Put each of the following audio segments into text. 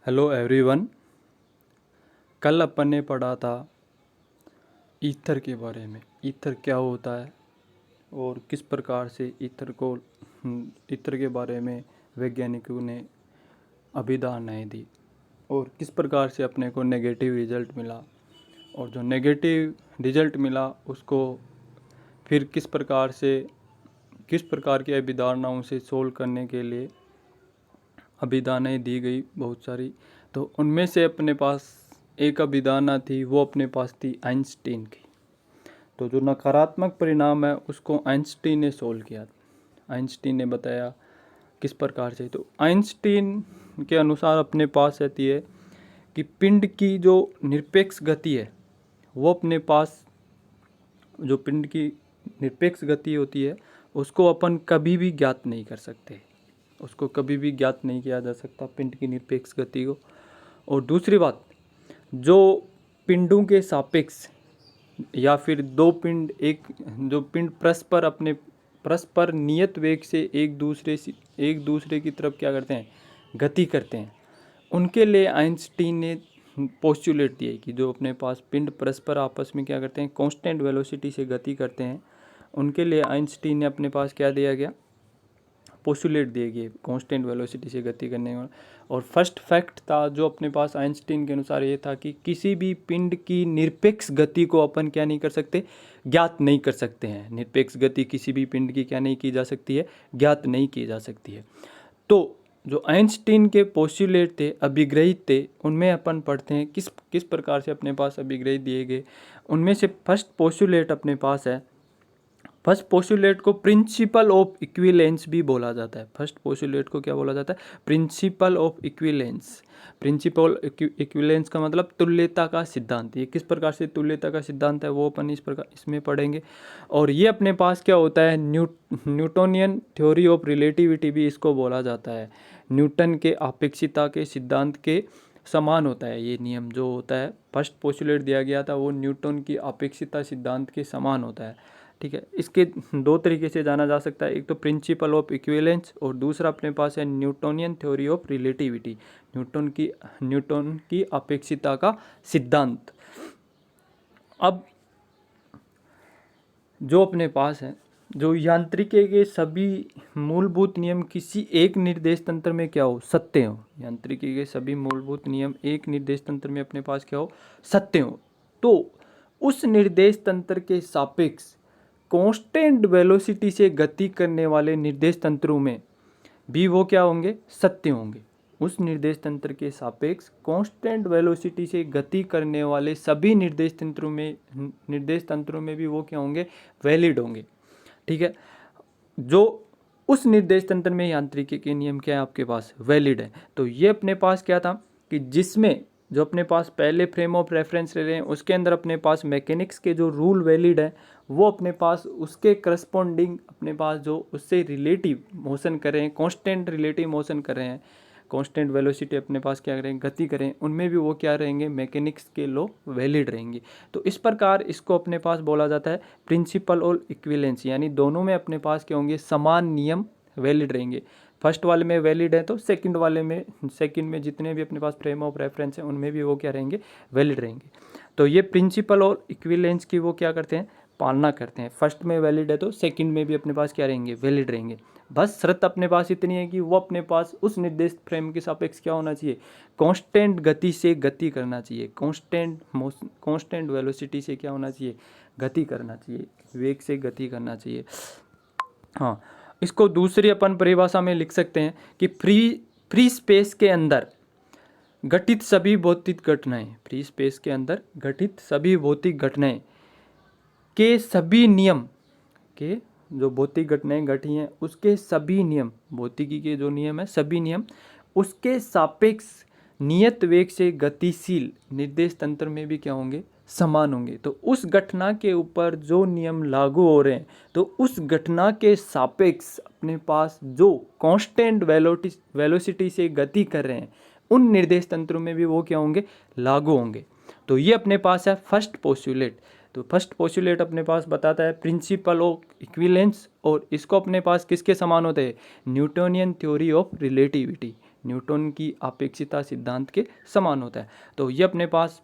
Hello everyone. कल अपन ने पढ़ा था ईथर के बारे में। ईथर क्या होता है और किस प्रकार से ईथर के बारे में वैज्ञानिकों ने अभिधारणाएं दी और किस प्रकार से अपने को नेगेटिव रिजल्ट मिला, और जो नेगेटिव रिजल्ट मिला उसको फिर किस प्रकार की अभिधारणाओं से सोल्व करने के लिए अभिधारणाएं दी गई बहुत सारी। तो उनमें से अपने पास एक अभिधारणा थी, वो अपने पास थी आइंस्टीन की। तो जो नकारात्मक परिणाम है उसको आइंस्टीन ने सोल्व किया। आइंस्टीन ने बताया किस प्रकार से। तो आइंस्टीन के अनुसार अपने पास रहती है कि पिंड की जो निरपेक्ष गति है वो अपने पास, जो पिंड की निरपेक्ष गति होती है उसको अपन कभी भी ज्ञात नहीं कर सकते, उसको कभी भी ज्ञात नहीं किया जा सकता पिंड की निरपेक्ष गति को। और दूसरी बात, जो पिंडों के सापेक्ष या फिर दो पिंड, जो पिंड परस्पर नियत वेग से एक दूसरे की तरफ क्या करते हैं, गति करते हैं, उनके लिए आइंस्टीन ने पोस्टुलेट दिया कि जो अपने पास पिंड परस्पर आपस में क्या करते हैं, कांस्टेंट वेलोसिटी से गति करते हैं, उनके लिए आइंस्टीन ने अपने पास क्या दिया गया, पोस्टुलेट दिए गए कांस्टेंट वेलोसिटी से गति करने वाला। और फर्स्ट फैक्ट था जो अपने पास आइंस्टीन के अनुसार ये था कि किसी भी पिंड की निरपेक्ष गति को अपन क्या नहीं कर सकते, ज्ञात नहीं कर सकते हैं। निरपेक्ष गति किसी भी पिंड की क्या नहीं की जा सकती है, ज्ञात नहीं की जा सकती है। तो जो आइंस्टीन के पोस्टुलेट थे, अभिग्रहित थे, उनमें अपन पढ़ते हैं किस प्रकार से अपने पास अभिग्रहित दिए गए। उनमें से फर्स्ट पोस्टुलेट अपने पास है, फर्स्ट पोस्टुलेट को प्रिंसिपल ऑफ इक्विवेलेंस भी बोला जाता है। फर्स्ट पोस्टुलेट को क्या बोला जाता है, principle of equivalence. Principle equivalence का मतलब तुल्यता का सिद्धांत। ये किस प्रकार से तुल्यता का सिद्धांत है वो अपन इसमें पढ़ेंगे। और ये अपने पास क्या होता है, न्यूटोनियन थ्योरी ऑफ रिलेटिविटी भी इसको बोला जाता है। न्यूटन के आपेक्षिकता के सिद्धांत के समान होता है ये नियम जो होता है। फर्स्ट पोस्टुलेट दिया गया था वो न्यूटन की आपेक्षिकता सिद्धांत के समान होता है। ठीक है, इसके दो तरीके से जाना जा सकता है, एक तो प्रिंसिपल ऑफ इक्विवेलेंस और दूसरा अपने पास है Newtonian theory of relativity, Newton की अपेक्षिकता का सिद्धांत। अब जो अपने पास है, जो यांत्रिकी के सभी मूलभूत नियम किसी एक निर्देश तंत्र में क्या हो, सत्य हो। यांत्रिकी के सभी मूलभूत नियम एक निर्देश तंत्र में अपने पास क्या हो, सत्य हो। तो उस निर्देश तंत्र के सापेक्ष कांस्टेंट वेलोसिटी से गति करने वाले निर्देश तंत्रों में भी वो क्या होंगे, सत्य होंगे। उस निर्देश तंत्र के सापेक्ष कांस्टेंट वेलोसिटी से गति करने वाले सभी निर्देश तंत्रों में भी वो क्या होंगे, वैलिड होंगे। ठीक है, जो उस निर्देश तंत्र में यांत्रिकी के नियम क्या है आपके पास, वैलिड है। तो ये अपने पास क्या था कि जिसमें जो अपने पास पहले फ्रेम ऑफ रेफरेंस ले रहे हैं उसके अंदर अपने पास मैकेनिक्स के जो रूल वैलिड है, वो अपने पास उसके करस्पॉन्डिंग अपने पास जो उससे रिलेटिव मोशन कर रहे हैं, कांस्टेंट रिलेटिव मोशन कर रहे हैं, कांस्टेंट वेलोसिटी अपने पास क्या करें, गति करें, उनमें भी वो क्या रहेंगे, मैकेनिक्स के लॉ वैलिड रहेंगे। तो इस प्रकार इसको अपने पास बोला जाता है प्रिंसिपल और इक्विवेलेंस, यानी दोनों में अपने पास क्या होंगे, समान नियम वैलिड रहेंगे। फर्स्ट वाले में वैलिड है तो सेकंड में जितने भी अपने पास फ्रेम ऑफ रेफरेंस है उनमें भी वो क्या रहेंगे, वैलिड रहेंगे। तो ये प्रिंसिपल और इक्विवेलेंस की वो क्या करते हैं, पालना करते हैं। फर्स्ट में वैलिड है तो सेकंड में भी अपने पास क्या रहेंगे, वैलिड रहेंगे। बस शर्त अपने पास इतनी है कि वो अपने पास उस निर्देश फ्रेम के सापेक्ष क्या होना चाहिए, कांस्टेंट गति से गति करना चाहिए, कांस्टेंट वेलोसिटी से क्या होना चाहिए, गति करना चाहिए, वेग से गति करना चाहिए। हाँ, इसको दूसरी अपन परिभाषा में लिख सकते हैं कि फ्री स्पेस के अंदर घटित सभी भौतिक घटनाएं, फ्री स्पेस के अंदर घटित सभी भौतिक घटनाएं के सभी नियम के, जो भौतिक घटनाएं घटी हैं उसके सभी नियम, भौतिकी के जो नियम है सभी नियम उसके सापेक्ष नियत वेग से गतिशील निर्देश तंत्र में भी क्या होंगे, समान होंगे। तो उस घटना के ऊपर जो नियम लागू हो रहे हैं तो उस घटना के सापेक्ष अपने पास जो कांस्टेंट वेलोसिटी से गति कर रहे हैं उन निर्देश तंत्रों में भी वो क्या होंगे, लागू होंगे। तो ये अपने पास है फर्स्ट पोस्टुलेट। तो फर्स्ट पोस्टुलेट अपने पास बताता है प्रिंसिपल ऑफ इक्विवेलेंस, और इसको अपने पास किसके समान होते हैं, Newtonian theory of relativity, Newton की अपेक्षिता सिद्धांत के समान होता है। तो ये अपने पास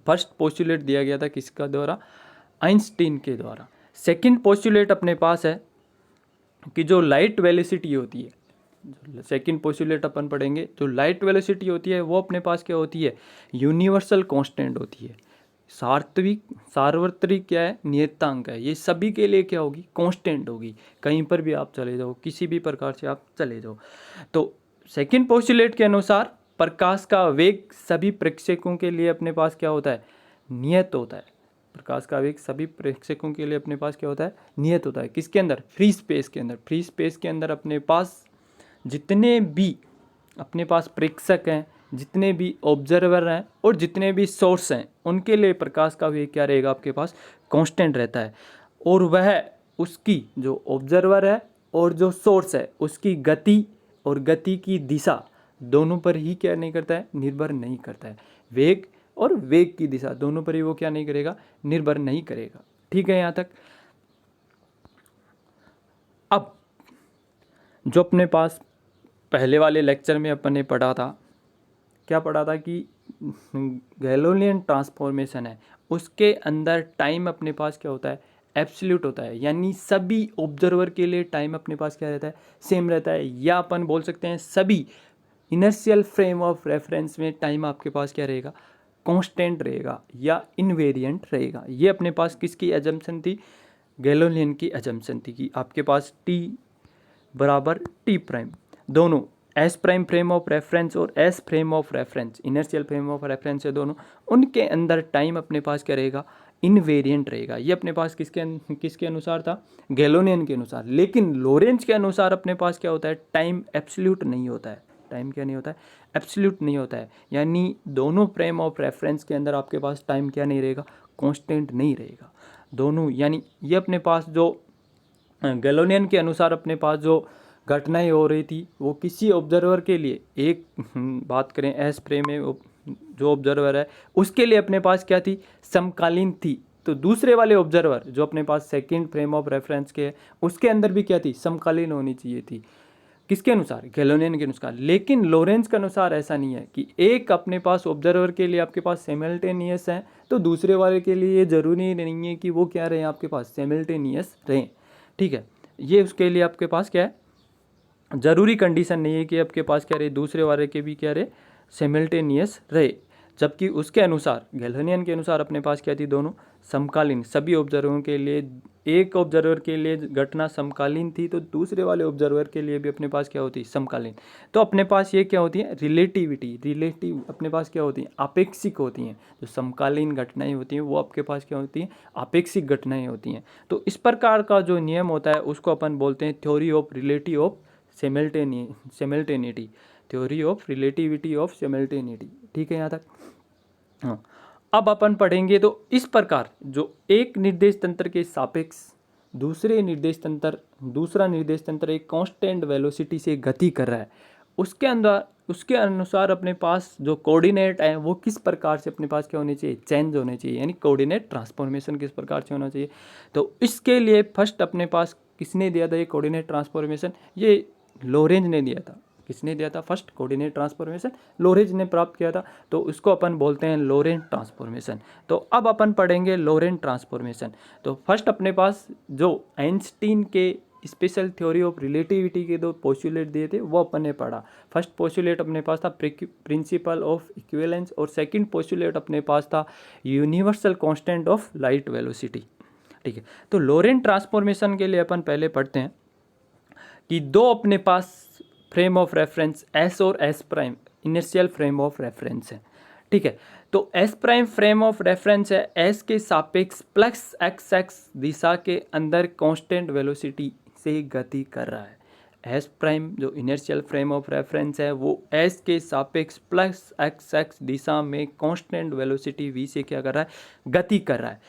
फर्स्ट पोस्टुलेट दिया गया था किसका द्वारा, आइंस्टीन के द्वारा। सेकंड पोस्टुलेट अपने पास है कि जो लाइट वेलोसिटी होती है, सेकंड पोस्टुलेट अपन पढ़ेंगे, जो लाइट वेलोसिटी होती है वो अपने पास क्या होती है, यूनिवर्सल कांस्टेंट होती है। सार्वत्रिक क्या है, नियतांक है, ये सभी के लिए क्या होगी, कांस्टेंट होगी। कहीं पर भी आप चले जाओ, किसी भी प्रकार से आप चले जाओ। तो सेकंड पोस्टुलेट के अनुसार प्रकाश का वेग सभी प्रेक्षकों के लिए अपने पास क्या होता है, नियत होता है। प्रकाश का वेग सभी प्रेक्षकों के लिए अपने पास क्या होता है, नियत होता है। किसके अंदर, फ्री स्पेस के अंदर। फ्री स्पेस के अंदर अपने पास जितने भी अपने पास प्रेक्षक हैं, जितने भी ऑब्जर्वर हैं और जितने भी सोर्स हैं, उनके लिए प्रकाश का वेग क्या रहेगा, आपके पास कांस्टेंट रहता है। और वह उसकी जो ऑब्जर्वर है और जो सोर्स है उसकी गति और गति की दिशा दोनों पर ही क्या नहीं करता है, निर्भर नहीं करता है। वेग और वेग की दिशा दोनों पर ही वो क्या नहीं करेगा, निर्भर नहीं करेगा। ठीक है यहाँ तक। अब जो अपने पास पहले वाले लेक्चर में अपन ने पढ़ा था, क्या पढ़ा था कि गैलोलियन ट्रांसफॉर्मेशन है, उसके अंदर टाइम अपने पास क्या होता है, एब्सोल्यूट होता है। यानी सभी ऑब्जर्वर के लिए टाइम अपने पास क्या रहता है, सेम रहता है। या अपन बोल सकते हैं सभी इनर्शियल फ्रेम ऑफ रेफरेंस में टाइम आपके पास क्या रहेगा, कांस्टेंट रहेगा या इनवेरिएंट रहेगा। ये अपने पास किसकी एजम्पशन थी, गैलोलियन की एजम्पशन थी कि आपके पास टी बराबर टी प्राइम, दोनों S prime frame of reference और S frame of reference, inertial frame of reference है दोनों, उनके अंदर टाइम अपने पास क्या रहेगा, इनवेरिएंट रहेगा। ये अपने पास किसके अनुसार था, गैलोलियन के अनुसार। लेकिन लोरेंज के अनुसार अपने पास क्या होता है, टाइम एब्सोल्यूट नहीं होता है। टाइम क्या नहीं होता है, एब्सोल्यूट नहीं होता है। यानी दोनों फ्रेम ऑफ रेफरेंस के अंदर आपके पास टाइम क्या नहीं रहेगा, कांस्टेंट नहीं रहेगा दोनों। यानी ये अपने पास जो गैलोलियन के अनुसार अपने पास जो घटनाएं हो रही थी वो किसी ऑब्जर्वर के लिए, एक बात करें एस फ्रेम में जो ऑब्जर्वर है उसके लिए अपने पास क्या थी, समकालीन थी। तो दूसरे वाले ऑब्जर्वर जो अपने पास सेकंड फ्रेम ऑफ रेफरेंस के उसके अंदर भी क्या थी, समकालीन होनी चाहिए थी। किसके अनुसार, गैलोलियन के अनुसार। लेकिन लोरेंज के अनुसार ऐसा नहीं है कि एक अपने पास ऑब्जर्वर के लिए आपके पास सिमिल्टेनियस है तो दूसरे वाले के लिए ये जरूरी नहीं है कि वो क्या रहे आपके पास, सिमिल्टेनियस रहें। ठीक है, ये उसके लिए आपके पास क्या है, ज़रूरी कंडीशन नहीं है कि आपके पास क्या रहे, दूसरे वाले के भी क्या रहे, सिमिल्टेनियस रहे। जबकि उसके अनुसार, गैलोलियन के अनुसार अपने पास क्या थी, दोनों समकालीन। सभी ऑब्जर्वरों के लिए, एक ऑब्जर्वर के लिए घटना समकालीन थी तो दूसरे वाले ऑब्जर्वर के लिए भी अपने पास क्या होती, समकालीन। तो अपने पास ये क्या होती है, रिलेटिव अपने पास क्या होती हैं, आपेक्षिक होती हैं। जो समकालीन घटनाएं होती हैं वो आपके पास क्या होती हैं, आपेक्षिक घटनाएं होती हैं। तो इस प्रकार का जो नियम होता है उसको अपन बोलते हैं theory of relative of simultaneity, theory of relativity of simultaneity. ठीक है यहाँ तक। हाँ, अब अपन पढ़ेंगे तो इस प्रकार जो एक निर्देश तंत्र के सापेक्ष दूसरा निर्देश तंत्र एक कांस्टेंट वेलोसिटी से गति कर रहा है, उसके अनुसार अपने पास जो कोऑर्डिनेट है वो किस प्रकार से अपने पास क्या होने चाहिए, चेंज होने चाहिए। यानी कोऑर्डिनेट ट्रांसफॉर्मेशन किस प्रकार से होना चाहिए। तो इसके लिए फर्स्ट अपने पास किसने दिया था ये कोऑर्डिनेट ट्रांसफॉर्मेशन, ये लोरेंज ने दिया था। किसने दिया था, फर्स्ट कोऑर्डिनेट ट्रांसफॉर्मेशन लोरेंज ने प्राप्त किया था। तो उसको अपन बोलते हैं लोरेंट ट्रांसफॉर्मेशन। तो अब अपन पढ़ेंगे लोरेंट ट्रांसफॉर्मेशन। तो फर्स्ट अपने पास जो आइंस्टीन के स्पेशल थ्योरी ऑफ रिलेटिविटी के दो पोस्टुलेट दिए थे वो अपन ने पढ़ा। फर्स्ट पोस्टुलेट अपने पास था प्रिंसिपल ऑफ इक्विवेलेंस और सेकंड पोस्टुलेट अपने पास था universal constant of light velocity. ठीक है, तो लोरेंट ट्रांसफॉर्मेशन के लिए अपन पहले पढ़ते हैं कि दो अपने पास फ्रेम ऑफ रेफरेंस एस और S prime initial frame of reference है। ठीक है, तो S prime frame of reference है, एस के सापेक्ष प्लस एक्स एक्स दिशा के अंदर कांस्टेंट वेलोसिटी से गति कर रहा है। एस प्राइम जो इनर्शियल फ्रेम ऑफ रेफरेंस है वो एस के सापेक्ष प्लस एक्स एक्स दिशा में कांस्टेंट वेलोसिटी वी से क्या कर रहा है, गति कर रहा है।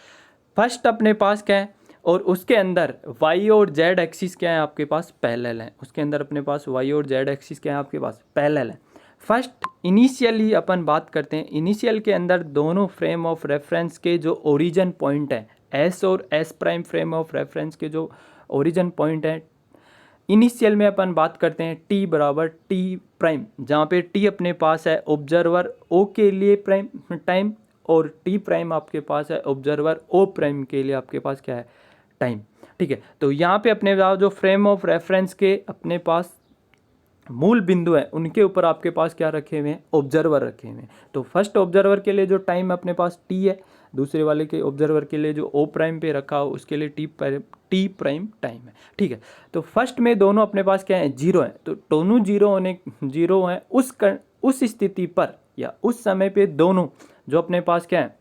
फर्स्ट अपने पास क्या है, और उसके अंदर y और z एक्सिस क्या है आपके पास, पैरेलल है। उसके अंदर अपने पास y और z एक्सिस क्या है आपके पास, पैरेलल है। फर्स्ट इनिशियली अपन बात करते हैं, इनिशियल के अंदर दोनों फ्रेम ऑफ रेफरेंस के जो ओरिजिन पॉइंट है, s और s prime frame of reference के जो ओरिजिन पॉइंट है इनिशियल में अपन बात करते हैं टी बराबर टी प्राइम, जहाँ पे टी अपने पास है ऑब्जर्वर ओ के लिए प्राइम टाइम, और टी प्राइम आपके पास है ऑब्जर्वर ओ प्राइम के लिए आपके पास क्या है टाइम। ठीक है, तो यहाँ पे अपने जो फ्रेम ऑफ रेफरेंस के अपने पास मूल बिंदु है उनके ऊपर आपके पास क्या रखे हुए हैं, ऑब्जर्वर रखे हुए हैं। तो फर्स्ट ऑब्जर्वर के लिए जो टाइम अपने पास टी है, दूसरे वाले के ऑब्जर्वर के लिए जो ओ प्राइम पे रखा हो उसके लिए टी प्राइम टाइम है। ठीक है, तो फर्स्ट में दोनों अपने पास क्या है, जीरो है, तो दोनों जीरो है उस स्थिति पर या उस समय पे दोनों जो अपने पास क्या है,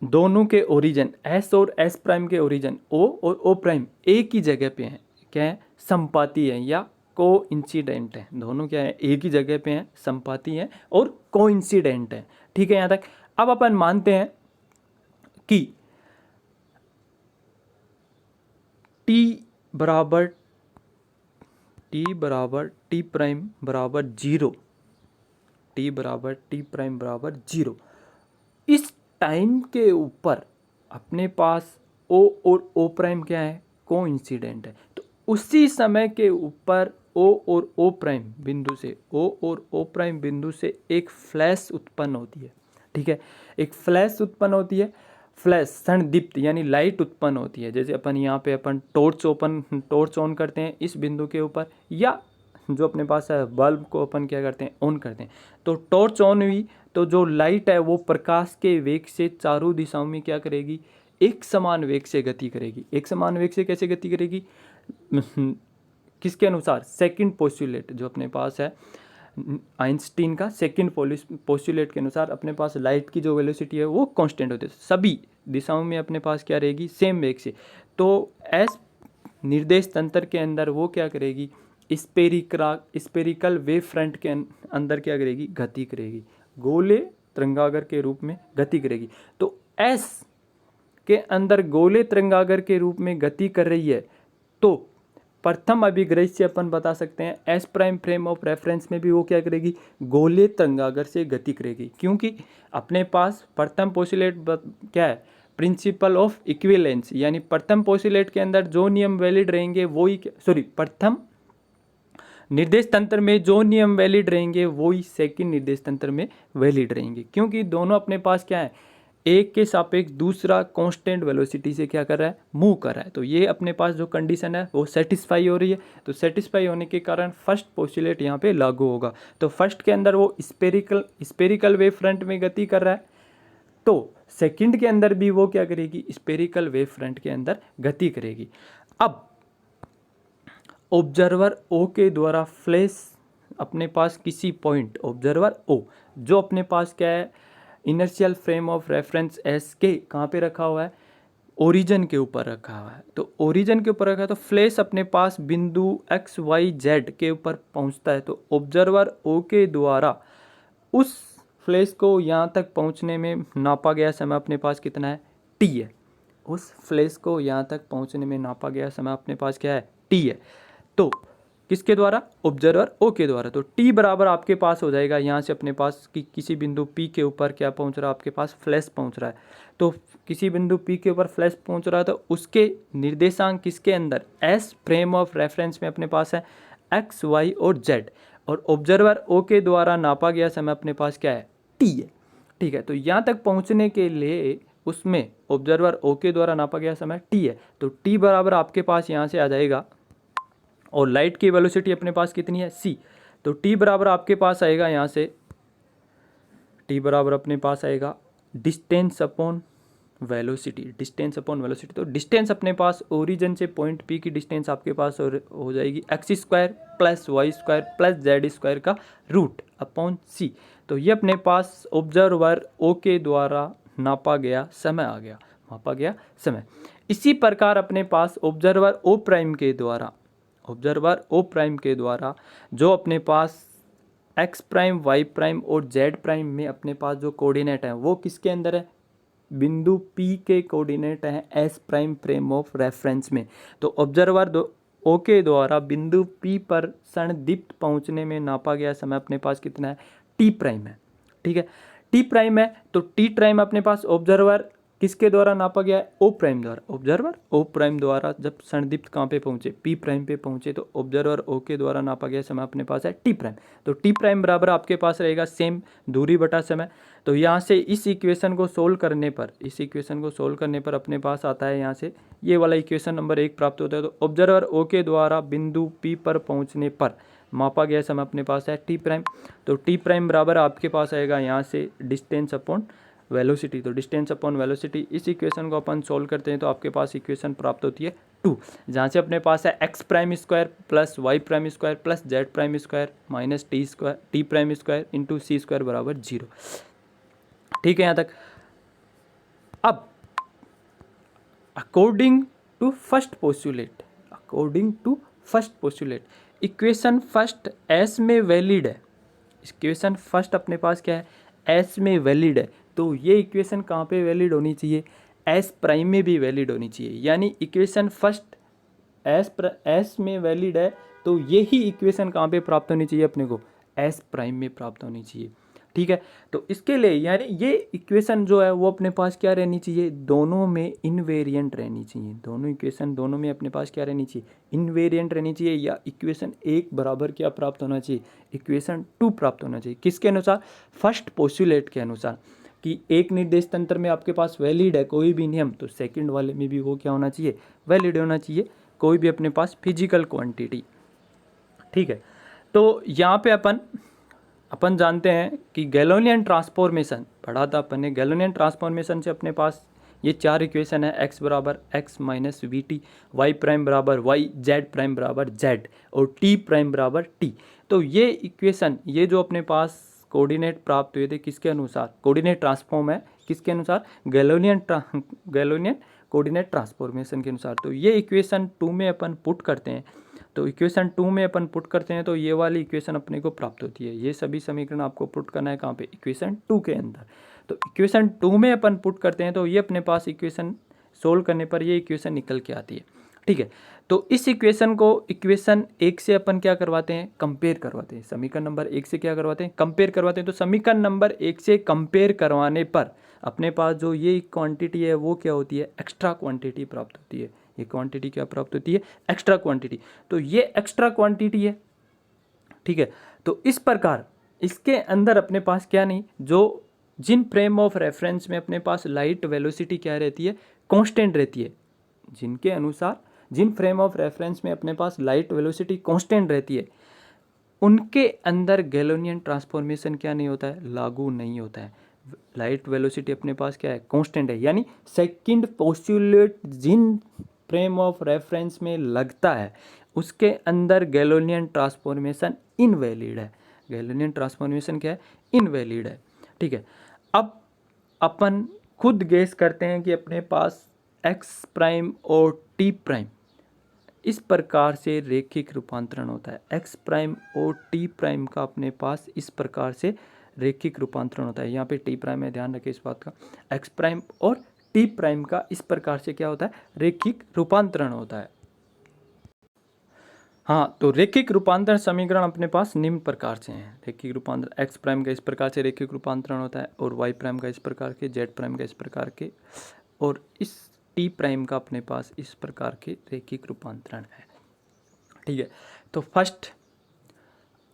दोनों के ओरिजिन एस और एस प्राइम के ओरिजिन ओ और ओ प्राइम एक ही जगह पे हैं, क्या है, संपाती है या को इंसिडेंट है। दोनों क्या है, एक ही जगह पे हैं, संपाती है और को इंसिडेंट है। ठीक है, यहाँ तक। अब अपन मानते हैं कि टी बराबर टी प्राइम बराबर जीरो, टी बराबर टी प्राइम बराबर जीरो, इस टाइम के ऊपर अपने पास ओ और ओ प्राइम क्या है, को इंसिडेंट है। तो उसी समय के ऊपर ओ और ओ प्राइम बिंदु से, ओ और ओ प्राइम बिंदु से एक फ्लैश उत्पन्न होती है। ठीक है, एक फ्लैश उत्पन्न होती है, फ्लैश क्षणदीप्त यानी लाइट उत्पन्न होती है। जैसे अपन यहाँ पे अपन टॉर्च ऑन करते हैं इस बिंदु के ऊपर, या जो अपने पास है बल्ब को अपन क्या करते हैं, ऑन करते हैं। तो टॉर्च ऑन हुई तो जो लाइट है वो प्रकाश के वेग से चारों दिशाओं में क्या करेगी, एक समान वेग से गति करेगी। एक समान वेग से कैसे गति करेगी, किसके अनुसार, सेकंड पोस्टुलेट जो अपने पास है आइंस्टीन का सेकंड पोस्टुलेट के अनुसार अपने पास लाइट की जो वेलोसिटी है वो कांस्टेंट होती है, सभी दिशाओं में अपने पास क्या रहेगी, सेम वेग से। तो एस निर्देश तंत्र के अंदर वो क्या करेगी, स्पेरिकल वेव फ्रंट के अंदर क्या करेगी, गति करेगी, गोले तरंगागर के रूप में गति करेगी। तो एस के अंदर गोले तरंगागर के रूप में गति कर रही है। तो प्रथम अभिग्रह से अपन बता सकते हैं S prime frame of reference में भी वो क्या करेगी, गोले तरंगागर से गति करेगी, क्योंकि अपने पास प्रथम पोस्टुलेट क्या है, प्रिंसिपल ऑफ इक्विवेलेंस, यानी प्रथम पोस्टुलेट के अंदर जो नियम वैलिड रहेंगे वही, प्रथम निर्देश तंत्र में जो नियम वैलिड रहेंगे वही सेकंड निर्देश तंत्र में वैलिड रहेंगे, क्योंकि दोनों अपने पास क्या है, एक के सापेक्ष दूसरा कांस्टेंट वेलोसिटी से क्या कर रहा है, मूव कर रहा है। तो ये अपने पास जो कंडीशन है वो सेटिस्फाई हो रही है। तो सेटिस्फाई होने के कारण फर्स्ट पोस्टुलेट यहाँ पे लागू होगा। तो फर्स्ट के अंदर वो स्पेरिकल वेव फ्रंट में गति कर रहा है, तो सेकंड के अंदर भी वो क्या करेगी, स्पेरिकल वेव फ्रंट के अंदर गति करेगी। अब ऑब्जर्वर ओ के द्वारा फ्लैश अपने पास किसी पॉइंट, ऑब्जर्वर ओ जो अपने पास क्या है, inertial frame of reference S के कहाँ पे रखा हुआ है, ओरिजिन के ऊपर रखा हुआ है। तो ओरिजिन के ऊपर रखा है, तो फ्लैश अपने पास बिंदु एक्स वाई जेड के ऊपर पहुंचता है। तो ऑब्जर्वर ओ के द्वारा उस फ्लैश को यहाँ तक पहुँचने में नापा गया समय अपने पास कितना है, टी है। उस फ्लैश को यहाँ तक पहुँचने में नापा गया समय अपने पास क्या है, टी है। तो किसके द्वारा, ऑब्जर्वर ओ के द्वारा। तो टी बराबर आपके पास हो जाएगा, यहाँ से अपने पास किसी बिंदु पी के ऊपर क्या पहुँच रहा है, आपके पास फ्लैश पहुँच रहा है। तो किसी बिंदु पी के ऊपर फ्लैश पहुँच रहा है, तो उसके निर्देशांक किसके अंदर, एस फ्रेम ऑफ रेफरेंस में अपने पास है एक्स वाई और जेड, और ऑब्जर्वर ओ के द्वारा नापा गया समय अपने पास क्या है, टी है। ठीक है, तो यहाँ तक पहुँचने के लिए उसमें ऑब्जर्वर ओ के द्वारा नापा गया समय टी है। तो टी बराबर आपके पास यहाँ से आ जाएगा, और लाइट की वेलोसिटी अपने पास कितनी है, सी। तो टी बराबर आपके पास आएगा, यहाँ से टी बराबर अपने पास आएगा distance upon velocity, distance upon velocity. तो डिस्टेंस अपने पास ओरिजिन से पॉइंट पी की डिस्टेंस आपके पास हो जाएगी x square plus y square plus z square का रूट अपॉन सी। तो ये अपने पास ऑब्जर्वर ओ के द्वारा नापा गया समय आ गया, मापा गया समय। इसी प्रकार अपने पास ऑब्जर्वर ओ प्राइम के द्वारा, ऑब्जर्वर ओ प्राइम के द्वारा जो अपने पास एक्स प्राइम वाई प्राइम और जेड प्राइम में अपने पास जो कोऑर्डिनेट है वो किसके अंदर है, बिंदु पी के कोऑर्डिनेट है S prime frame of reference में। तो ऑब्जर्वर ओ के द्वारा बिंदु पी पर क्षणदीप्त पहुंचने में नापा गया समय अपने पास कितना है, टी प्राइम है। ठीक है, टी प्राइम है। तो टी प्राइम अपने पास ऑब्जर्वर किसके द्वारा नापा गया है? ओ प्राइम द्वारा। ऑब्जर्वर ओ प्राइम द्वारा जब संदीप्त कहाँ पे पहुंचे? पी प्राइम पे पहुंचे, तो ऑब्जर्वर ओ के द्वारा नापा गया समय अपने पास है टी प्राइम। तो टी प्राइम बराबर आपके पास रहेगा सेम दूरी बटा समय। तो यहाँ से इस इक्वेशन को सोल्व करने पर अपने पास आता है यहाँ से ये वाला इक्वेशन नंबर 1 प्राप्त होता है। तो ऑब्जर्वर ओ के द्वारा बिंदु पी पर पहुँचने पर मापा गया समय अपने पास है टी प्राइम। तो टी प्राइम बराबर आपके पास आएगा यहाँ से डिस्टेंस अपॉन वेलोसिटी। तो डिस्टेंस अपॉन वेलोसिटी, इस इक्वेशन को अपन सोल्व करते हैं तो आपके पास इक्वेशन प्राप्त होती है 2, जहाँ से अपने पास है X prime square plus Y prime square plus Z prime square minus T prime square into C square बराबर 0। ठीक है यहाँ तक। अब according to first postulate equation first S में वैलिड है। इक्वेशन फर्स्ट अपने पास क्या है? एस में वैलिड है। तो ये इक्वेशन कहाँ पे वैलिड होनी चाहिए? एस प्राइम में भी वैलिड होनी चाहिए। यानी इक्वेशन फर्स्ट एस में वैलिड है तो यही इक्वेशन कहाँ पे प्राप्त होनी चाहिए अपने को? एस प्राइम में प्राप्त होनी चाहिए। ठीक है, तो इसके लिए यानी ये इक्वेशन जो है वो अपने पास क्या रहनी चाहिए? दोनों में इनवेरिएंट रहनी चाहिए। दोनों इक्वेशन दोनों में अपने पास क्या रहनी चाहिए? इनवेरिएंट रहनी चाहिए, या इक्वेशन 1 बराबर क्या प्राप्त होना चाहिए? इक्वेशन 2 प्राप्त होना चाहिए। किसके अनुसार? फर्स्ट पोस्टुलेट के अनुसार कि एक निर्देश तंत्र में आपके पास वैलिड है कोई भी नियम, तो सेकंड वाले में भी वो क्या होना चाहिए? वैलिड होना चाहिए, कोई भी अपने पास फिजिकल क्वांटिटी। ठीक है, तो यहाँ पे अपन जानते हैं कि गैलोनियन ट्रांसफॉर्मेशन पढ़ा था अपन ने। गैलोनियन ट्रांसफॉर्मेशन से अपने पास ये 4 इक्वेशन है, x बराबर x minus we t, y prime बराबर y, जेड प्राइम बराबर z और t प्राइम बराबर t। तो ये इक्वेशन, ये जो अपने पास कोऑर्डिनेट प्राप्त हुए थे किसके अनुसार? कोऑर्डिनेट ट्रांसफॉर्म है किसके अनुसार? गैलोनियन कोऑर्डिनेट ट्रांसफॉर्मेशन के अनुसार। तो ये इक्वेशन 2 में अपन पुट करते हैं, तो ये वाली इक्वेशन अपने को प्राप्त होती है। ये सभी समीकरण आपको पुट करना है कहाँ पे? इक्वेशन 2 के अंदर। तो इक्वेशन 2 में अपन पुट करते हैं तो ये अपने पास इक्वेशन सोल्व करने पर ये इक्वेशन निकल के आती है। ठीक है, तो इस इक्वेशन को इक्वेशन 1 से अपन क्या करवाते हैं? कंपेयर करवाते हैं। समीकरण नंबर 1 से क्या करवाते हैं? कंपेयर करवाते हैं। तो समीकरण नंबर 1 से कंपेयर करवाने पर अपने पास जो ये क्वांटिटी है वो क्या होती है? एक्स्ट्रा क्वांटिटी प्राप्त होती है। ये क्वांटिटी क्या प्राप्त होती है? Extra quantity. तो ये एक्स्ट्रा क्वांटिटी है। ठीक है, तो इस प्रकार इसके अंदर अपने पास क्या नहीं, जो जिन फ्रेम ऑफ रेफरेंस में अपने पास लाइट वेलोसिटी क्या रहती है? कांस्टेंट रहती है। जिनके अनुसार जिन फ्रेम ऑफ रेफरेंस में अपने पास लाइट वेलोसिटी कांस्टेंट रहती है उनके अंदर गैलोनियन ट्रांसफॉर्मेशन क्या नहीं होता है? लागू नहीं होता है। लाइट वेलोसिटी अपने पास क्या है? कांस्टेंट है। यानी सेकंड पोस्टुलेट जिन फ्रेम ऑफ रेफरेंस में लगता है उसके अंदर गैलोनियन ट्रांसफॉर्मेशन इनवैलिड है। गैलोनियन ट्रांसफॉर्मेशन क्या है? इनवैलिड है। ठीक है, अब अपन खुद गेस करते हैं कि अपने पास एक्स प्राइम और टी प्राइम इस प्रकार से रेखिक रूपांतरण होता है। एक्स प्राइम और टी प्राइम का अपने पास इस प्रकार से रेखिक रूपांतरण होता है। यहाँ पे टी प्राइम है, ध्यान रखें इस बात का। एक्स प्राइम और टी प्राइम का इस प्रकार से क्या होता है? रेखिक रूपांतरण होता है। हाँ, तो रेखिक रूपांतरण समीकरण अपने पास निम्न प्रकार से हैं। रेखिक रूपांतरण एक्स प्राइम का इस प्रकार से रेखिक रूपांतरण होता है, और वाई प्राइम का इस प्रकार के, जेड प्राइम का इस प्रकार के, और इस टी प्राइम का अपने पास इस प्रकार के रेखिक रूपांतरण है। ठीक है, तो फर्स्ट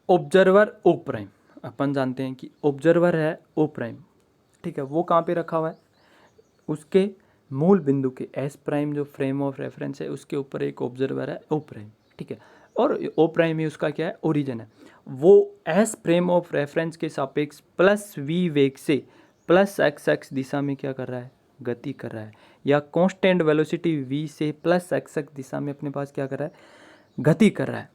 ऑब्जर्वर ओ प्राइम, अपन जानते हैं कि ऑब्जर्वर है ओ प्राइम। ठीक है, वो कहाँ पे रखा हुआ है? उसके मूल बिंदु के एस प्राइम जो फ्रेम ऑफ रेफरेंस है उसके ऊपर एक ऑब्जर्वर है ओ प्राइम। ठीक है, और ओ प्राइम ही उसका क्या है? ओरिजिन है। वो एस फ्रेम ऑफ रेफरेंस के सापेक्ष प्लस वी वेग से प्लस एक्स एक्स दिशा में क्या कर रहा है? गति कर रहा है। या कांस्टेंट वेलोसिटी v से प्लस एक्स एक्स दिशा में अपने पास क्या कर रहा है? गति कर रहा है।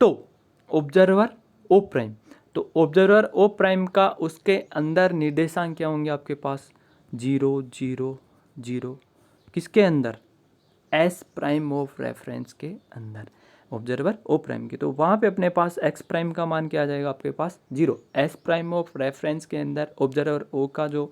तो ऑब्जर्वर ओ प्राइम, तो ऑब्जर्वर ओ प्राइम का उसके अंदर निर्देशांक क्या होंगे आपके पास? 0 0 0। किसके अंदर? एस प्राइम ऑफ रेफरेंस के अंदर, ऑब्जर्वर ओ प्राइम के। तो वहाँ पे अपने पास एक्स प्राइम का मान क्या आ जाएगा आपके पास? 0। एस प्राइम ऑफ रेफरेंस के अंदर ऑब्जर्वर ओ का जो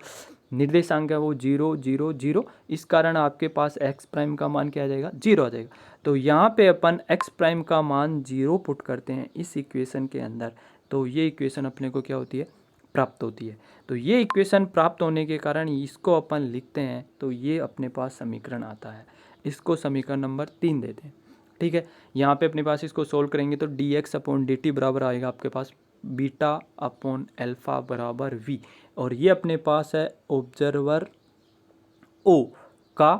निर्देशांक है वो 0 0 0। इस कारण आपके पास एक्स प्राइम का मान क्या आ जाएगा? 0 आ जाएगा। तो यहाँ पे अपन एक्स प्राइम का मान 0 पुट करते हैं इस इक्वेशन के अंदर, तो ये इक्वेशन अपने को क्या होती है? प्राप्त होती है। तो ये इक्वेशन प्राप्त होने के कारण इसको अपन लिखते हैं तो ये अपने पास समीकरण आता है। इसको समीकरण नंबर 3 देते हैं। ठीक है, यहाँ पे अपने पास इसको सोल्व करेंगे तो dx/dt बराबर आएगा आपके पास β/α बराबर v, और ये अपने पास है ऑब्जर्वर ओ का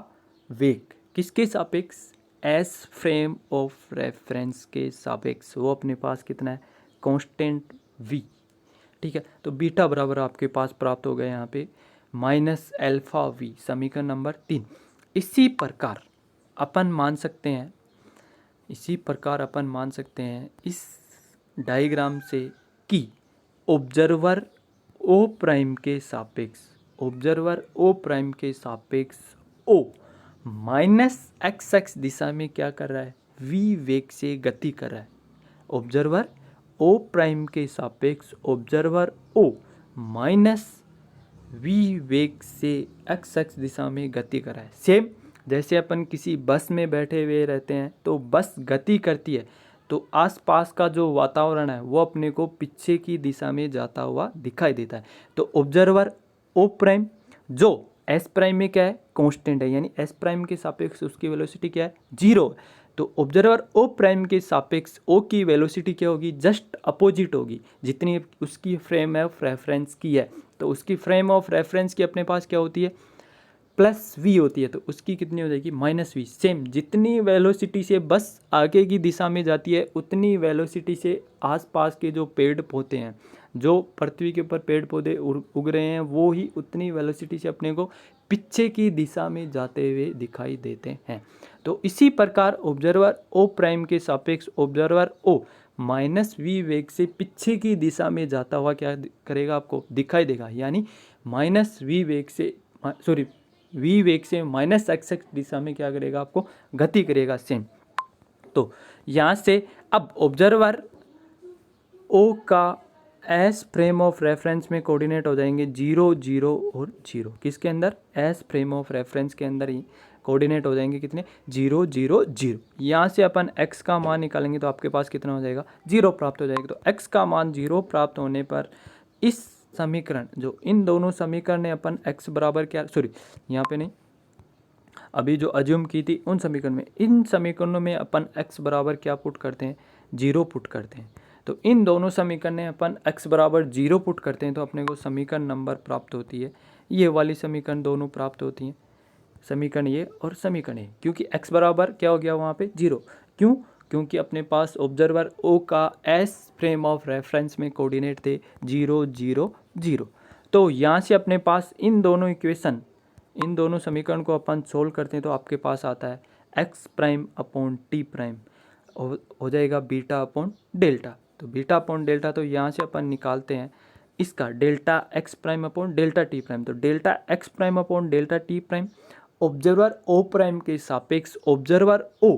वेग किसके सापेक्ष, एस फ्रेम ऑफ रेफरेंस के सापेक्ष, वो अपने पास कितना है, कांस्टेंट v। ठीक है, तो बीटा बराबर आपके पास प्राप्त हो गया यहाँ पे -α/v, समीकरण नंबर 3। इसी प्रकार अपन मान सकते हैं इस डायग्राम से कि ऑब्जर्वर ओ प्राइम के सापेक्ष ओ माइनस एक्स दिशा में क्या कर रहा है, v वेग से गति कर रहा है। ऑब्जर्वर ओ प्राइम के सापेक्ष ऑब्जर्वर ओ माइनस v वेग से x दिशा में गति कर रहा है। सेम जैसे अपन किसी बस में बैठे हुए रहते हैं तो बस गति करती है तो आसपास का जो वातावरण है वो अपने को पीछे की दिशा में जाता हुआ दिखाई देता है। तो ऑब्जर्वर ओ प्राइम जो एस प्राइम में क्या है, कांस्टेंट है, यानी एस प्राइम के सापेक्ष उसकी वेलोसिटी क्या है, 0। तो ऑब्जर्वर ओ प्राइम के सापेक्ष ओ की वेलोसिटी क्या होगी, जस्ट अपोजिट होगी, जितनी उसकी फ्रेम ऑफ रेफरेंस की है। तो उसकी फ्रेम ऑफ रेफरेंस की अपने पास क्या होती है, प्लस v होती है, तो उसकी कितनी हो जाएगी, -v। सेम जितनी वेलोसिटी से बस आगे की दिशा में जाती है उतनी वेलोसिटी से आसपास के जो पेड़ पौधे हैं, जो पृथ्वी के ऊपर पेड़ पौधे उग रहे हैं, वो ही उतनी वेलोसिटी से अपने को पीछे की दिशा में जाते हुए दिखाई देते हैं। तो इसी प्रकार ऑब्जर्वर ओ प्राइम के सापेक्ष ऑब्जर्वर ओ -v वेग से पीछे की दिशा में जाता हुआ क्या करेगा, आपको दिखाई देगा, यानी -v वेग से v वेग से -x दिशा में क्या करेगा, आपको गति करेगा। सेम तो यहाँ से अब ऑब्जर्वर ओ का एस फ्रेम ऑफ रेफरेंस में कोऑर्डिनेट हो जाएंगे 0 0 और 0। किसके अंदर, एस फ्रेम ऑफ रेफरेंस के अंदर ही कोऑर्डिनेट हो जाएंगे कितने, 0 0 0। यहाँ से अपन x का मान निकालेंगे तो आपके पास कितना हो जाएगा, 0 प्राप्त हो जाएगा। तो x का मान 0 प्राप्त होने पर इस समीकरण, जो इन दोनों समीकरण है अपन x बराबर क्या, यहाँ पे नहीं, अभी जो अज्यूम की थी उन समीकरण में, इन समीकरणों में अपन x बराबर क्या पुट करते हैं, 0 पुट करते हैं। तो इन दोनों समीकरण में अपन x बराबर 0 पुट करते हैं तो अपने को समीकरण नंबर प्राप्त होती है, ये वाली समीकरण दोनों प्राप्त होती हैं, समीकरण ये और समीकरण ये, क्योंकि x बराबर क्या हो गया वहाँ पे 0। क्यों, क्योंकि अपने पास ऑब्जर्वर ओ का एस फ्रेम ऑफ रेफरेंस में कोऑर्डिनेट थे 0 0 0। तो यहाँ से अपने पास इन दोनों इक्वेशन, इन दोनों समीकरण को अपन सोल्व करते हैं तो आपके पास आता है x'/t' हो जाएगा β/डेल्टा। तो β/डेल्टा तो यहाँ से अपन निकालते हैं इसका Δx'/Δt'। तो Δx'/Δt' ऑब्जर्वर ओ प्राइम के सापेक्ष ऑब्जर्वर ओ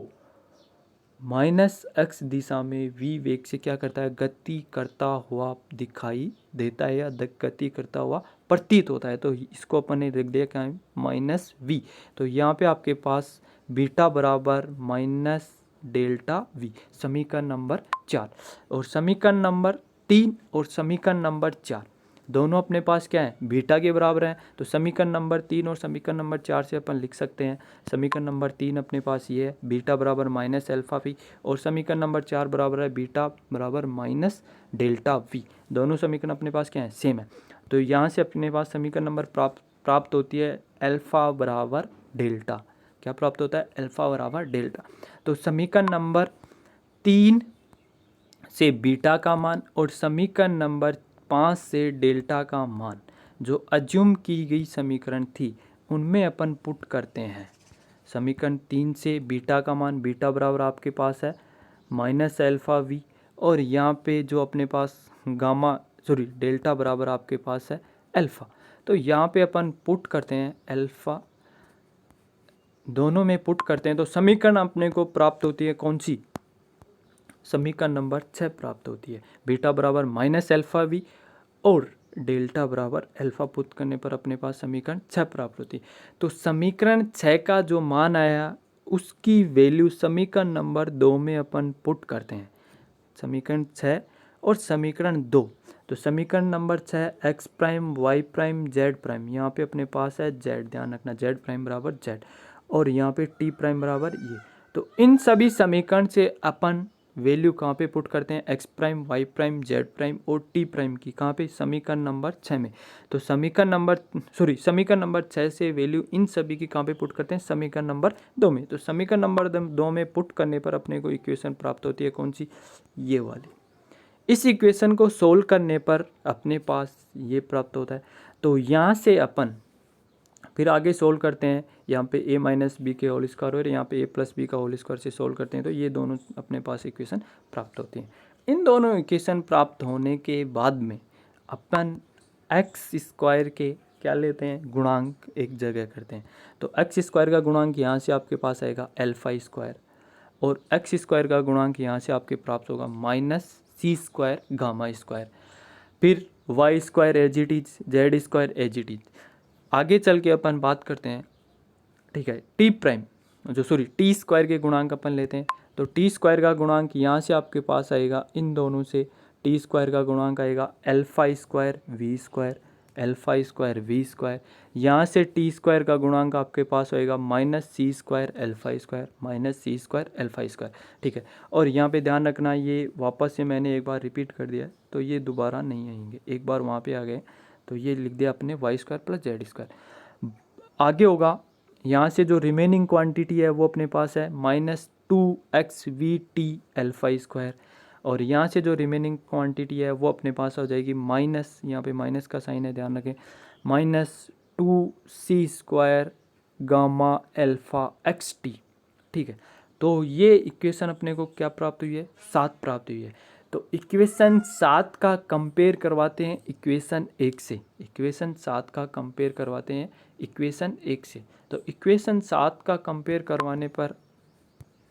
-x दिशा में v वेग से क्या करता है, गति करता हुआ दिखाई देता है या गति करता हुआ प्रतीत होता है। तो इसको अपन ने लिख दिया क्या है, -v। तो यहाँ पे आपके पास बीटा बराबर -ΔV, समीकरण नंबर 4। और समीकरण नंबर 3 और समीकरण नंबर 4 दोनों अपने पास क्या है, बीटा के बराबर हैं। तो समीकरण नंबर 3 और समीकरण नंबर 4 से अपन लिख सकते हैं, समीकरण नंबर 3 अपने पास ये है बीटा बराबर -α/v, और समीकरण नंबर 4 बराबर है बीटा बराबर -ΔV। दोनों समीकरण अपने पास क्या है, सेम है। तो यहाँ से अपने पास समीकरण नंबर प्राप्त होती है अल्फा बराबर डेल्टा। क्या प्राप्त होता है, अल्फा बराबर डेल्टा। तो समीकरण नंबर 3 से बीटा का मान और समीकरण नंबर 5 से डेल्टा का मान, जो अज्यूम की गई समीकरण थी उनमें अपन पुट करते हैं। समीकरण 3 से बीटा का मान, बीटा बराबर आपके पास है -α/v, और यहाँ पे जो अपने पास डेल्टा बराबर आपके पास है अल्फ़ा। तो यहाँ पे अपन पुट करते हैं अल्फ़ा, दोनों में पुट करते हैं तो समीकरण अपने को प्राप्त होती है कौन सी, समीकरण नंबर 6 प्राप्त होती है। बीटा बराबर -α/v और डेल्टा बराबर अल्फा पुट करने पर अपने पास समीकरण 6 प्राप्त होती है। तो समीकरण 6 का जो मान आया उसकी वैल्यू समीकरण नंबर 2 में अपन पुट करते हैं। समीकरण 6 और समीकरण 2 तो समीकरण number 6 x prime y prime z prime, यहाँ पे अपने पास है जेड, ध्यान रखना जेड प्राइम बराबर जेड, और यहाँ पे टी प्राइम बराबर ये। तो इन सभी समीकरण से अपन वैल्यू कहाँ पे पुट करते हैं, x prime y prime z prime और टी प्राइम की, कहाँ पे, समीकरण नंबर 6 में। तो समीकरण नंबर 6 से वैल्यू इन सभी की कहाँ पे पुट करते हैं, समीकरण नंबर 2 में। तो समीकरण नंबर 2 में पुट करने पर अपने को इक्वेशन प्राप्त होती है कौन सी, ये वाली। इस इक्वेशन को सोल्व करने पर अपने पास ये प्राप्त होता है। तो यहाँ से अपन फिर आगे सोल्व करते हैं, यहाँ पे a माइनस बी के होल स्क्वायर और यहाँ पे a प्लस बी का होल स्क्वायर से सोल्व करते हैं, तो ये दोनों अपने पास इक्वेशन प्राप्त होती हैं। इन दोनों इक्वेशन प्राप्त होने के बाद में अपन एक्स स्क्वायर के क्या लेते हैं, गुणांक एक जगह करते हैं। तो एक्स स्क्वायर का गुणांक यहाँ से आपके पास आएगा अल्फा स्क्वायर, और एक्स स्क्वायर का गुणांक यहाँ से आपके प्राप्त होगा minus c square gamma square. फिर y square as it is, z square as it is. आगे चल के अपन बात करते हैं, ठीक है, टी प्राइम टी स्क्वायर के गुणांक अपन लेते हैं। तो टी स्क्वायर का गुणांक यहाँ से आपके पास आएगा, इन दोनों से टी स्क्वायर का गुणांक आएगा alpha square v square, alpha square v square. यहाँ से टी स्क्वायर का गुणांक आपके पास होएगा minus c square alpha square minus c square alpha square, ठीक है। और यहाँ पे ध्यान रखना, ये वापस से मैंने एक बार रिपीट कर दिया, तो ये दोबारा नहीं आएंगे, एक बार वहाँ पे आ गए तो ये लिख दिया अपने y square plus z square. आगे होगा, यहाँ से जो रिमेनिंग क्वांटिटी है वो अपने पास है माइनस 2xvt अल्फा स्क्वायर, और यहाँ से जो रिमेनिंग क्वांटिटी है वो अपने पास हो जाएगी माइनस, यहाँ पे माइनस का साइन है ध्यान रखें, minus 2c square gamma alpha xt, ठीक है। तो ये इक्वेशन अपने को क्या प्राप्त हुई है, 7 प्राप्त हुई है। तो इक्वेशन 7 का कंपेयर करवाते हैं इक्वेशन 1 से, इक्वेशन 7 का कंपेयर करवाते हैं इक्वेशन 1 से। तो इक्वेशन 7 का कंपेयर करवाने पर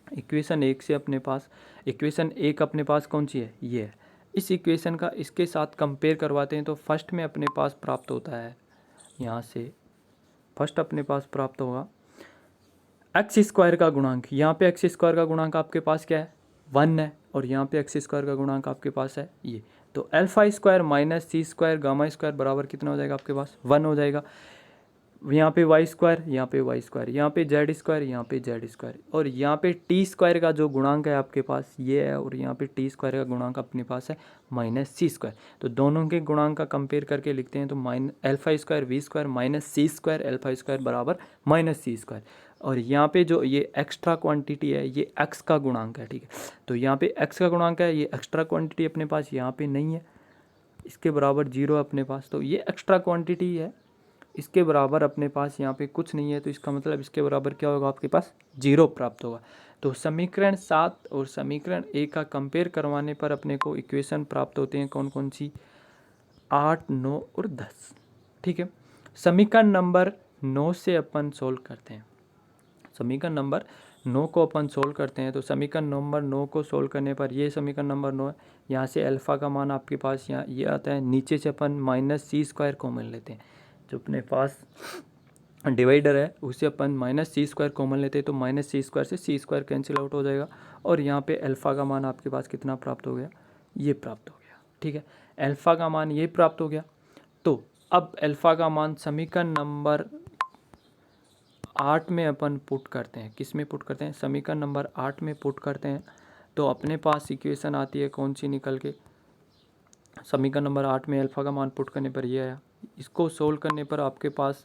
इक्वेशन 1 से अपने पास, इक्वेशन 1 अपने पास कौन सी है, ये है। इस इक्वेशन का इसके साथ कंपेयर करवाते हैं तो फर्स्ट में अपने पास प्राप्त होता है, यहाँ से फर्स्ट अपने पास प्राप्त होगा एक्स स्क्वायर का गुणांक। यहाँ पे एक्स स्क्वायर का गुणांक आपके पास क्या है, 1 है, और यहाँ पे एक्स स्क्वायर का गुणांक आपके पास है ये। तो alpha square minus c square gamma square बराबर कितना हो जाएगा आपके पास, 1 हो जाएगा। यहाँ पे वाई स्क्वायर, यहाँ पे वाई स्क्वायर, यहाँ पे जेड स्क्वायर, यहाँ पे जेड स्क्वायर, और यहाँ पे टी स्क्वायर का जो गुणांक है आपके पास ये है, और यहाँ पे टी स्क्वायर का गुणांक अपने पास है माइनस सी स्क्वायर। तो दोनों के गुणांक का कंपेयर करके लिखते हैं, तो alpha square v square minus c square alpha square बराबर माइनस सी स्क्वायर। और यहाँ पे जो ये एक्स्ट्रा क्वांटिटी है ये एक्स का गुणांक है, ठीक है। तो यहाँ पे एक्स का गुणांक है, ये एक्स्ट्रा क्वांटिटी अपने पास यहाँ पे नहीं है, इसके बराबर 0 अपने पास। तो ये एक्स्ट्रा क्वांटिटी है, इसके बराबर अपने पास यहाँ पे कुछ नहीं है, तो इसका मतलब इसके बराबर क्या होगा आपके पास, 0 प्राप्त होगा। तो समीकरण 7 और समीकरण 1 का कंपेयर करवाने पर अपने को इक्वेशन प्राप्त होते हैं कौन कौन सी, 8, 9 और 10, ठीक है। समीकरण नंबर 9 से अपन सोल्व करते हैं, समीकरण नंबर 9 को अपन सोल्व करते हैं। तो समीकरण नंबर 9 को सोल्व करने पर ये समीकरण नंबर 9 है, यहाँ से अल्फ़ा का मान आपके पास यहाँ ये आता है, नीचे से अपन माइनस सी स्क्वायर कॉमन लेते हैं, जो अपने पास डिवाइडर है उसे अपन माइनस सी स्क्वायर कॉमन लेते हैं, तो माइनस सी स्क्वायर से सी स्क्वायर कैंसिल आउट हो जाएगा, और यहाँ पे अल्फ़ा का मान आपके पास कितना प्राप्त हो गया, ये प्राप्त हो गया, ठीक है। अल्फ़ा का मान ये प्राप्त हो गया। तो अब अल्फ़ा का मान समीकरण नंबर 8 में अपन पुट करते हैं, किस में पुट करते हैं, समीकरण नंबर 8 में पुट करते हैं। तो अपने पास इक्वेशन आती है कौन सी निकल के, समीकरण नंबर 8 में अल्फ़ा का मान पुट करने पर ये आया। इसको सोल्व करने पर आपके पास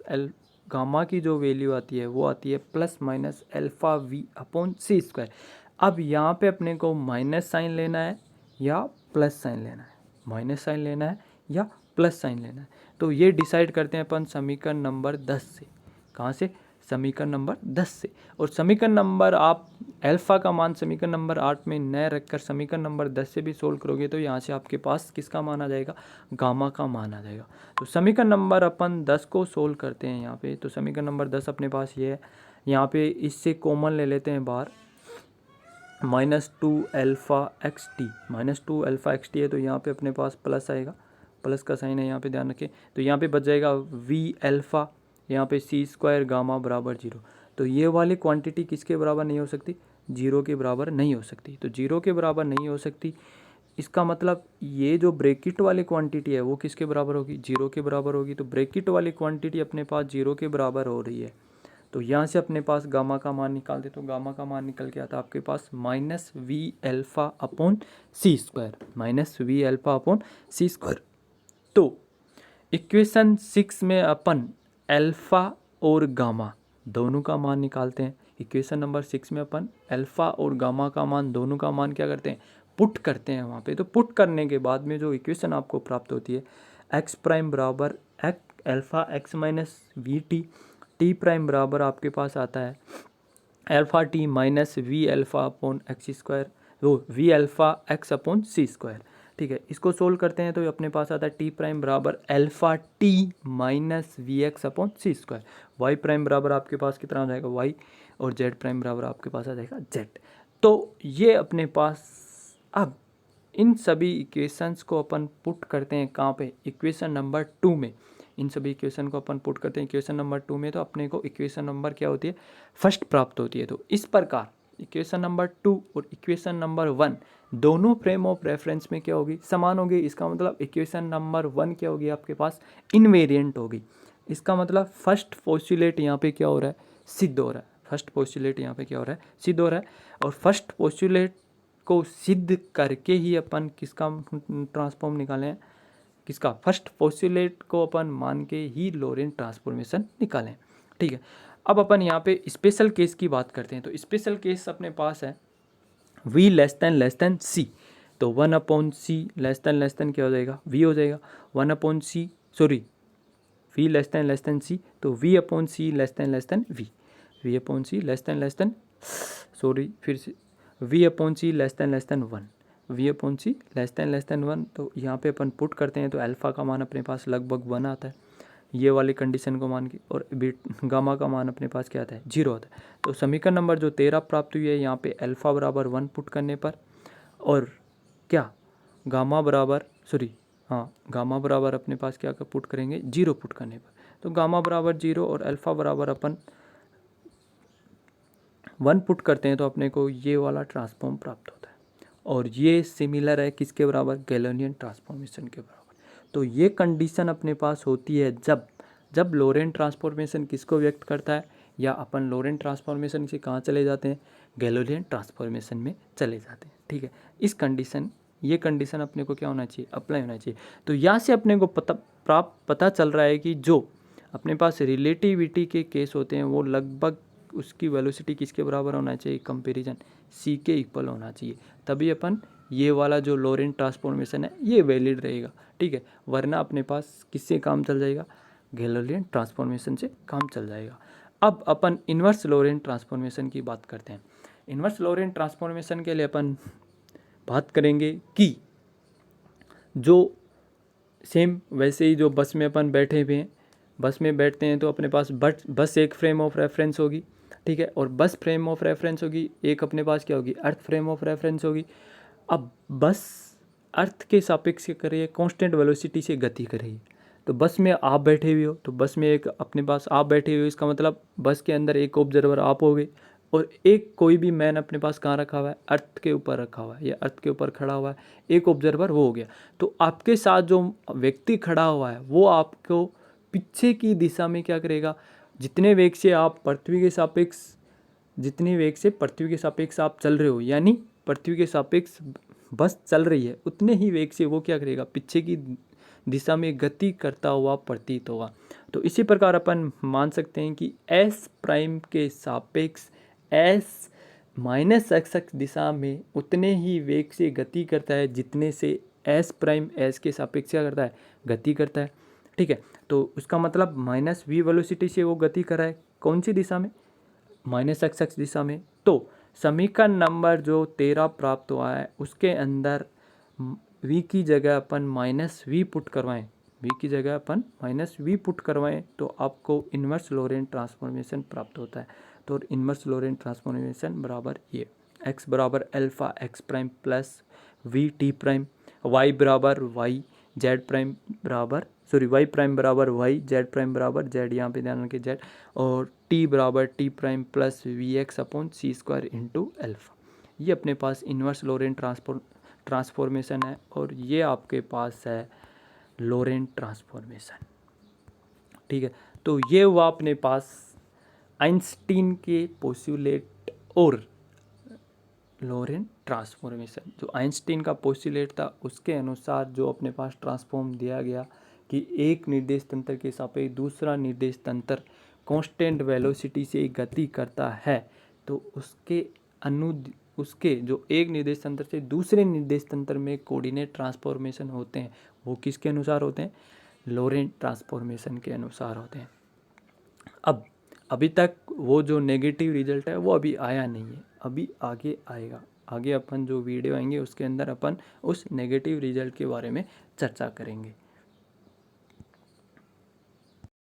गामा की जो वैल्यू आती है वो आती है plus minus alpha v upon सी स्क्वायर। अब यहाँ पे अपने को माइनस साइन लेना है या प्लस साइन लेना है, माइनस साइन लेना है या प्लस साइन लेना है, तो ये डिसाइड करते हैं अपन समीकरण नंबर 10 से। कहाँ से, समीकरण नंबर 10 से। और समीकरण नंबर आप अल्फ़ा का मान समीकरण नंबर 8 में न रखकर समीकरण नंबर 10 से भी सोल्व करोगे तो यहाँ से आपके पास किसका मान आ जाएगा, गामा का मान आ जाएगा। तो समीकरण नंबर अपन 10 को सोल्व करते हैं यहाँ पे। तो समीकरण नंबर 10 अपने पास ये है, यहाँ पे इससे कॉमन ले लेते हैं बाहर, minus 2 alpha x T, minus 2 alpha x T है, तो यहाँ पे अपने पास प्लस आएगा, प्लस का साइन है यहाँ पे ध्यान रखें। तो यहाँ पे बच जाएगा वी अल्फ़ा, यहाँ पे सी स्क्वायर गामा बराबर 0। तो ये वाली क्वांटिटी किसके बराबर नहीं हो सकती, 0 के बराबर नहीं हो सकती। तो 0 के बराबर नहीं हो सकती, इसका मतलब ये जो ब्रैकेट वाली क्वांटिटी है वो किसके बराबर होगी, 0 के बराबर होगी। तो ब्रैकेट वाली क्वांटिटी अपने पास 0 के बराबर हो रही है, तो यहाँ से अपने पास गामा का मान निकाल दे, तो गामा का मान निकल के आता है आपके पास माइनस वी एल्फ़ा अपॉन सी square, minus V alpha upon सी स्क्वायर। तो इक्वेशन 6 में अपन अल्फ़ा और गामा दोनों का मान निकालते हैं। इक्वेशन नंबर 6 में अपन अल्फ़ा और गामा का मान दोनों का मान क्या करते हैं, पुट करते हैं वहाँ पे। तो पुट करने के बाद में जो इक्वेशन आपको प्राप्त होती है, एक्स प्राइम बराबर alpha X minus we T, T prime बराबर आपके पास आता है alpha T minus V alpha upon X square, वो वी अल्फ़ा एक्स अपॉन सी स्क्वायर। ठीक है, इसको सोल्व करते हैं तो अपने पास आता है टी प्राइम बराबर alpha T minus v x upon सी स्क्वायर। वाई प्राइम बराबर आपके पास कितना आ जाएगा, वाई, और जेड प्राइम बराबर आपके पास आ जाएगा जेड। तो ये अपने पास, अब इन सभी इक्वेशंस को अपन पुट करते हैं कहाँ पे, इक्वेशन नंबर 2 में। इन सभी इक्वेशन को अपन पुट करते हैं इक्वेशन नंबर 2 में, तो अपने को इक्वेशन नंबर क्या होती है, फर्स्ट प्राप्त होती है। तो इस प्रकार इक्वेशन नंबर 2 और इक्वेशन नंबर 1 दोनों फ्रेम ऑफ रेफरेंस में क्या होगी, समान होगी। इसका मतलब इक्वेशन नंबर 1 क्या होगी आपके पास, इनवेरिएंट होगी। इसका मतलब फर्स्ट पोस्टुलेट यहाँ पे क्या हो रहा है, सिद्ध हो रहा है। फर्स्ट पोस्टुलेट यहाँ पे क्या हो रहा है, सिद्ध हो रहा है। और फर्स्ट पोस्टुलेट को सिद्ध करके ही अपन किसका ट्रांसफॉर्म निकालें, किसका, फर्स्ट पोस्टुलेट को अपन मान के ही लोरेंट ट्रांसफॉर्मेशन निकालें। ठीक है, अब अपन यहाँ पे स्पेशल केस की बात करते हैं। तो स्पेशल केस अपने पास है v लेस देन सी, तो 1 अपॉन सी लेस देन क्या हो जाएगा, v हो जाएगा। 1 अपॉन सी, सॉरी, v लेस देन सी, तो v अपॉन सी लेस देन v अपॉन सी लेस देन, सॉरी फिर से, v अपॉन सी लेस देन 1, v अपॉन सी लेस देन 1। तो यहाँ पे अपन पुट करते हैं तो अल्फ़ा का मान अपने पास लगभग 1 आता है, ये वाली कंडीशन को मान के, और गामा का मान अपने पास क्या आता है, 0 आता है। तो समीकरण नंबर जो 13 प्राप्त हुई है यहाँ पे अल्फ़ा बराबर 1 पुट करने पर, और क्या, गामा बराबर, सॉरी हाँ, गामा बराबर अपने पास क्या पुट करेंगे, 0 पुट करने पर। तो गामा बराबर 0 और अल्फ़ा बराबर अपन 1 पुट करते हैं तो अपने को ये वाला ट्रांसफॉर्म प्राप्त होता है। और ये सिमिलर है किसके बराबर, गैलोनियन ट्रांसफॉर्मेशन के बराबर। तो ये कंडीशन अपने पास होती है जब लोरेंट ट्रांसफॉर्मेशन किसको व्यक्त करता है, या अपन लोरेंट ट्रांसफॉर्मेशन से कहाँ चले जाते हैं, गैलोनियन ट्रांसफॉर्मेशन में चले जाते हैं। ठीक है, ये कंडीशन अपने को क्या होना चाहिए, अप्लाई होना चाहिए। तो यहाँ से अपने को पता चल रहा है कि जो अपने पास रिलेटिविटी के केस होते हैं वो लगभग उसकी वेलोसिटी किसके बराबर होना चाहिए, कंपैरिजन सी के इक्वल होना चाहिए, तभी अपन ये वाला जो लोरेंट ट्रांसफॉर्मेशन है ये वैलिड रहेगा। ठीक है, वरना अपने पास किससे काम चल जाएगा, गैलोलियन ट्रांसफॉर्मेशन से काम चल जाएगा। अब अपन इन्वर्स लोरेंट ट्रांसफॉर्मेशन की बात करते हैं। इन्वर्स लोरेंट ट्रांसफॉर्मेशन के लिए अपन बात करेंगे कि जो सेम वैसे ही जो बस में अपन बैठे हुए हैं, बस में बैठते हैं तो अपने पास बस एक फ्रेम ऑफ रेफरेंस होगी। ठीक है, और बस फ्रेम ऑफ रेफरेंस होगी, एक अपने पास क्या होगी, अर्थ फ्रेम ऑफ रेफरेंस होगी। अब बस अर्थ के सापेक्ष क्या कर रही है, कांस्टेंट वेलोसिटी से गति कर रही है। तो बस में आप बैठे हुए हो, तो बस में एक अपने पास आप बैठे हुए हो, इसका मतलब बस के अंदर एक ऑब्जर्वर आप हो गए, और एक कोई भी मैन अपने पास कहाँ रखा हुआ है, अर्थ के ऊपर रखा हुआ है, या अर्थ के ऊपर खड़ा हुआ है, एक ऑब्जर्वर वो हो गया। तो आपके साथ जो व्यक्ति खड़ा हुआ है वो आपको पीछे की दिशा में क्या करेगा, जितने वेग से आप पृथ्वी के सापेक्ष, जितनी वेग से पृथ्वी के सापेक्ष आप चल रहे हो, यानी पृथ्वी के सापेक्ष बस चल रही है, उतने ही वेग से वो क्या करेगा, पीछे की दिशा में गति करता हुआ प्रतीत होगा। तो इसी प्रकार अपन मान सकते हैं कि एस प्राइम के सापेक्ष एस माइनस एक्स दिशा में उतने ही वेग से गति करता है जितने से एस प्राइम एस के सापेक्ष क्या करता है, गति करता है। ठीक है, तो उसका मतलब माइनस वी वेलोसिटी से वो गति कर रहा है, कौन सी दिशा में, माइनस एक्स दिशा में। तो समीकरण नंबर जो 13 प्राप्त हुआ है उसके अंदर v की जगह अपन माइनस वी पुट करवाएं, v की जगह अपन माइनस वी पुट करवाएं तो आपको इन्वर्स लोरेंट ट्रांसफॉर्मेशन प्राप्त होता है। तो इन्वर्स लोरेंट ट्रांसफॉर्मेशन बराबर ये, x बराबर alpha x prime plus v t prime, y बराबर वाई, जेड प्राइम बराबर, सॉरी वाई प्राइम बराबर वाई, जेड प्राइम बराबर जेड, यहाँ पे ध्यान रखिए जेड, और टी बराबर T prime plus v x upon सी स्क्वायर इंटू अल्फ़ा। ये अपने पास इन्वर्स लोरेंट ट्रांसफॉर्मेशन है और ये आपके पास है लॉरेंट ट्रांसफॉर्मेशन। ठीक है, तो ये हुआ अपने पास आइंस्टीन के पोस्टुलेट और लॉरेंट ट्रांसफॉर्मेशन। जो आइंस्टीन का पोस्टुलेट था उसके अनुसार जो अपने पास ट्रांसफॉर्म दिया गया कि एक निर्देश तंत्र के सापेक्ष दूसरा निर्देश तंत्र कांस्टेंट वेलोसिटी से गति करता है, तो उसके जो एक निर्देश तंत्र से दूसरे निर्देश तंत्र में कोऑर्डिनेट ट्रांसफॉर्मेशन होते हैं वो किसके अनुसार होते हैं? लॉरेंट ट्रांसफॉर्मेशन के अनुसार होते हैं। अब अभी तक वो जो नेगेटिव रिजल्ट है वो अभी आया नहीं है, अभी आगे आएगा। आगे अपन जो वीडियो आएंगे उसके अंदर अपन उस नेगेटिव रिजल्ट के बारे में चर्चा करेंगे।